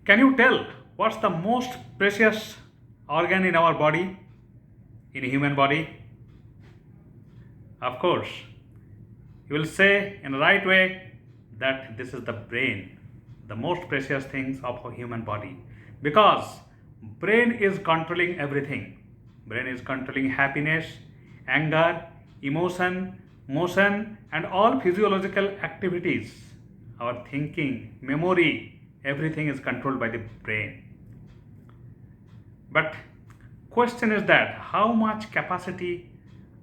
Can you tell what's the most precious organ in our body, in a human body? Of course, you will say in the right way that this is the brain, the most precious things of a human body, because brain is controlling everything. Brain is controlling happiness, anger, emotion, motion, and all physiological activities. Our thinking, memory, everything is controlled by the brain. But question is that how much capacity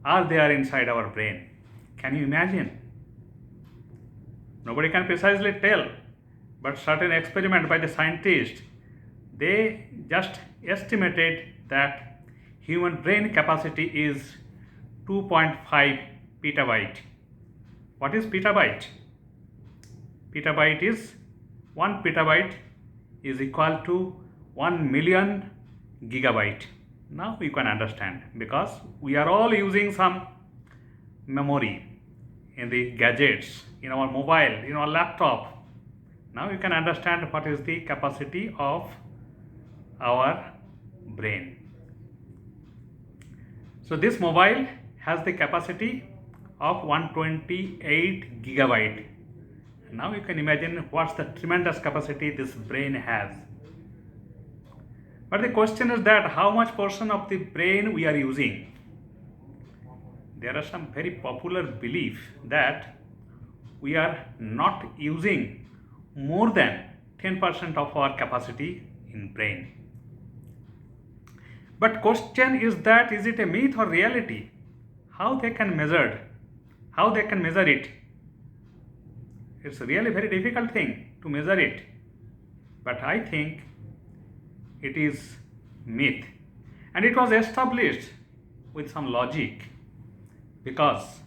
are there inside our brain? Can you imagine? Nobody can precisely tell, but certain experiment by the scientists, they just estimated that human brain capacity is 2.5 petabyte. What is petabyte? Petabyte is 1 petabyte is equal to 1 million gigabyte. Now you can understand, because we are all using some memory in the gadgets, in our mobile, in our laptop. Now you can understand what is the capacity of our brain. So this mobile has the capacity of 128 gigabyte. Now you can imagine what's the tremendous capacity this brain has. But the question is that how much portion of the brain we are using. There are some very popular belief that we are not using more than 10% of our capacity in brain. But question is that is it a myth or reality? How they can measure? How they can measure it? It's a really very difficult thing to measure it. But I think it is myth. And it was established with some logic, because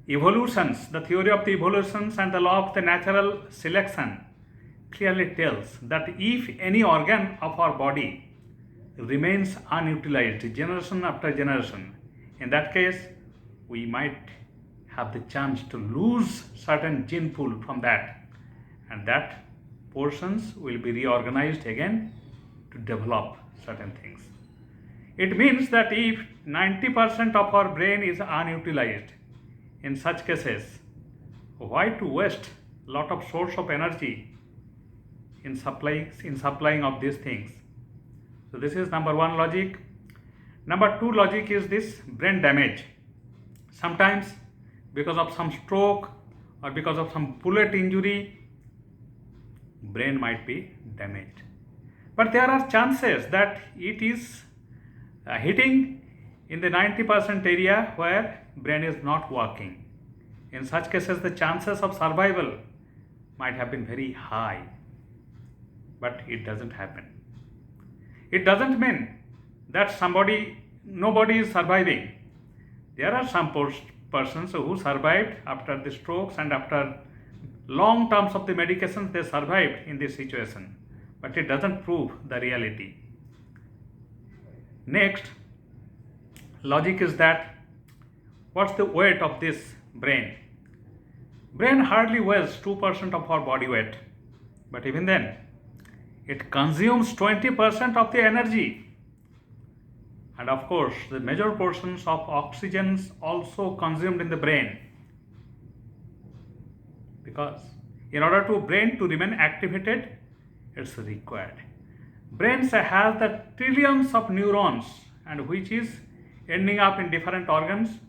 evolutions, the theory of the evolutions and the law of the natural selection clearly tells that if any organ of our body remains unutilized generation after generation, in that case we might have the chance to lose certain gene pool from that, and that portions will be reorganized again to develop certain things. It means that if 90% of our brain is unutilized, in such cases, why to waste a lot of source of energy in supplying of these things? So this is number one logic. Number two logic is this brain damage. Sometimes because of some stroke or because of some bullet injury, brain might be damaged. But there are chances that it is hitting in the 90% area where brain is not working. In such cases, the chances of survival might have been very high, but it doesn't happen. It doesn't mean that nobody is surviving. There are some persons who survived after the strokes, and after long terms of the medications they survived in this situation, but it doesn't prove the reality. Next logic is that what's the weight of this brain? Brain hardly weighs 2% of our body weight, but even then it consumes 20% of the energy. And of course, the major portions of oxygen also consumed in the brain, because in order to brain to remain activated, it's required. Brains has the trillions of neurons, and which is ending up in different organs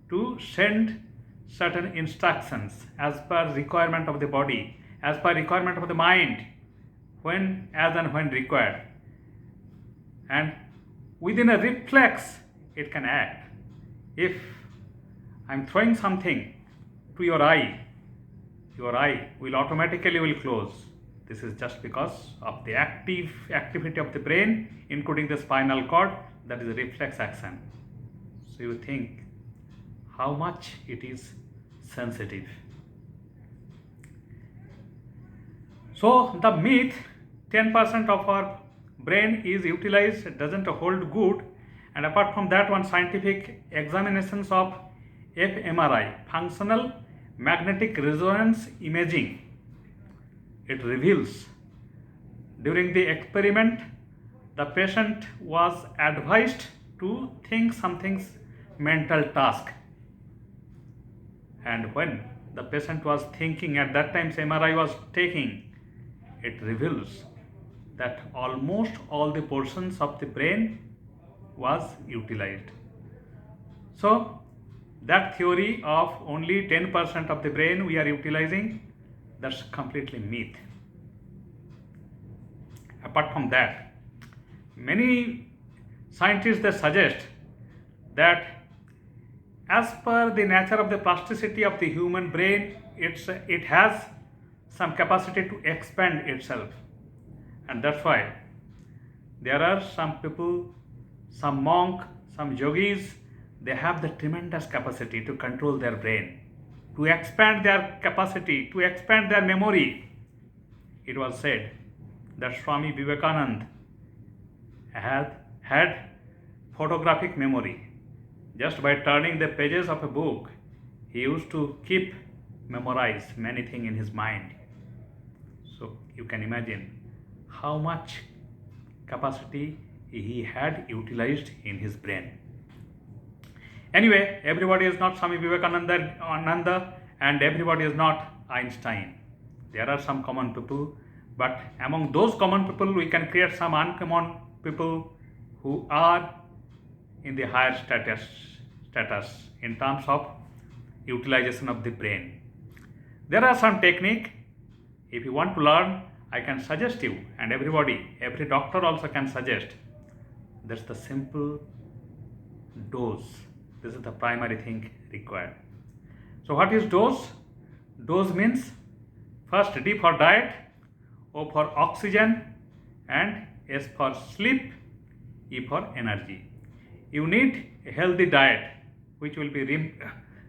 to send certain instructions as per requirement of the body, as per requirement of the mind, as and when required. And within a reflex, it can act. If I'm throwing something to your eye will automatically close. This is just because of the activity of the brain, including the spinal cord, that is a reflex action. So you think how much it is sensitive. So the myth 10% of our brain is utilized doesn't hold good. And apart from that, one scientific examinations of fMRI, functional magnetic resonance imaging, it reveals During the experiment, the patient was advised to think something mental task. And when the patient was thinking, at that time MRI was taking, it reveals that almost all the portions of the brain was utilized. So that theory of only 10% of the brain we are utilizing, that's completely myth. Apart from that, many scientists they suggest that as per the nature of the plasticity of the human brain, it has some capacity to expand itself, and that's why there are some people, some monk, some yogis, they have the tremendous capacity to control their brain, to expand their capacity, to expand their memory. It was said that Swami Vivekananda had photographic memory. Just by turning the pages of a book, he used to memorize many things in his mind. So you can imagine how much capacity he had utilized in his brain. Anyway, everybody is not Swami Vivekananda and everybody is not Einstein. There are some common people, but among those common people we can create some uncommon people who are in the higher status in terms of utilization of the brain. There are some technique. If you want to learn, I can suggest you, and every doctor also can suggest. That's the simple dose. This is the primary thing required. So what is dose? Dose means first D for diet, O for oxygen, and S for sleep, E for energy. You need a healthy diet which will be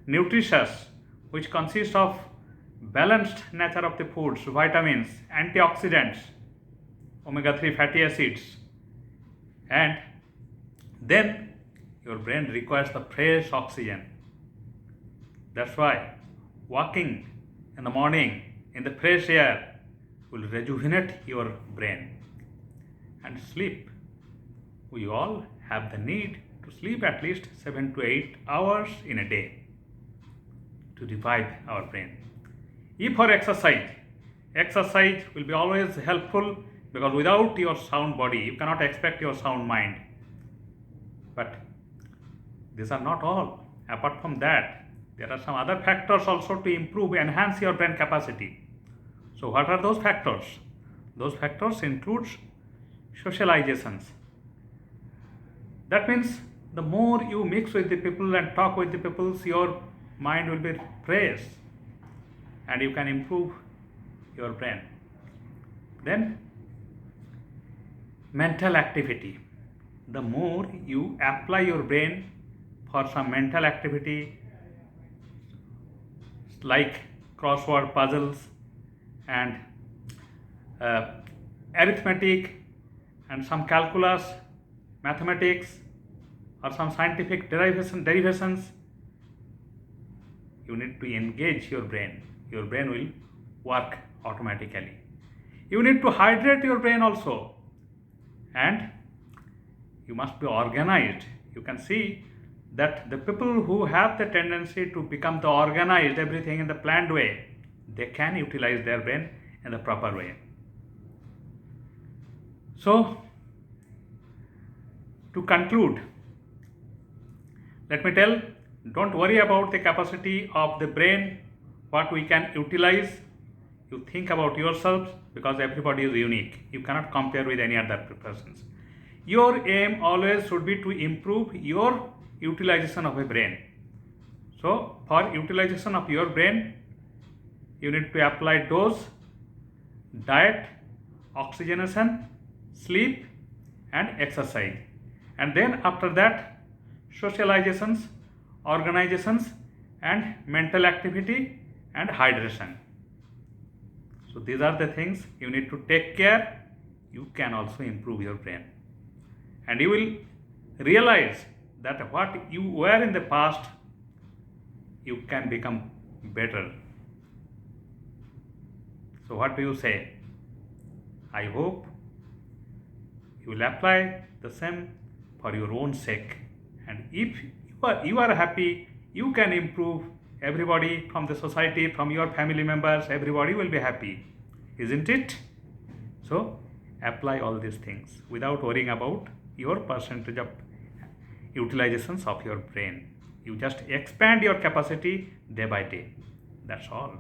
nutritious, which consists of balanced nature of the foods, vitamins, antioxidants, omega-3 fatty acids, and then your brain requires the fresh oxygen. That's why walking in the morning in the fresh air will rejuvenate your brain. And sleep, we all have the need to sleep at least 7 to 8 hours in a day to revive our brain. E for exercise. Exercise will be always helpful, because without your sound body, you cannot expect your sound mind. But these are not all. Apart from that, there are some other factors also to enhance your brain capacity. So what are those factors? Those factors include socializations. That means the more you mix with the people and talk with the people, your mind will be fresh and you can improve your brain. Then mental activity. The more you apply your brain for some mental activity like crossword puzzles and arithmetic and some calculus, mathematics, or some scientific derivations, you need to engage your brain. Your brain will work automatically. You need to hydrate your brain also, and you must be organized. You can see that the people who have the tendency to become the organized, everything in the planned way, they can utilize their brain in the proper way. So, to conclude, let me tell, don't worry about the capacity of the brain, what we can utilize. You think about yourselves, because everybody is unique. You cannot compare with any other persons. Your aim always should be to improve your utilization of a brain. So, for utilization of your brain, you need to apply dose, diet, oxygenation, sleep, and exercise. And then after that, socializations, organizations, and mental activity and hydration. So these are the things you need to take care. You can also improve your brain. And you will realize that what you were in the past, you can become better. So what do you say? I hope You will apply the same for your own sake. And if you are happy, you can improve everybody from the society, from your family members, everybody will be happy. Isn't it? So apply all these things without worrying about your percentage of utilizations of your brain. You just expand your capacity day by day. That's all.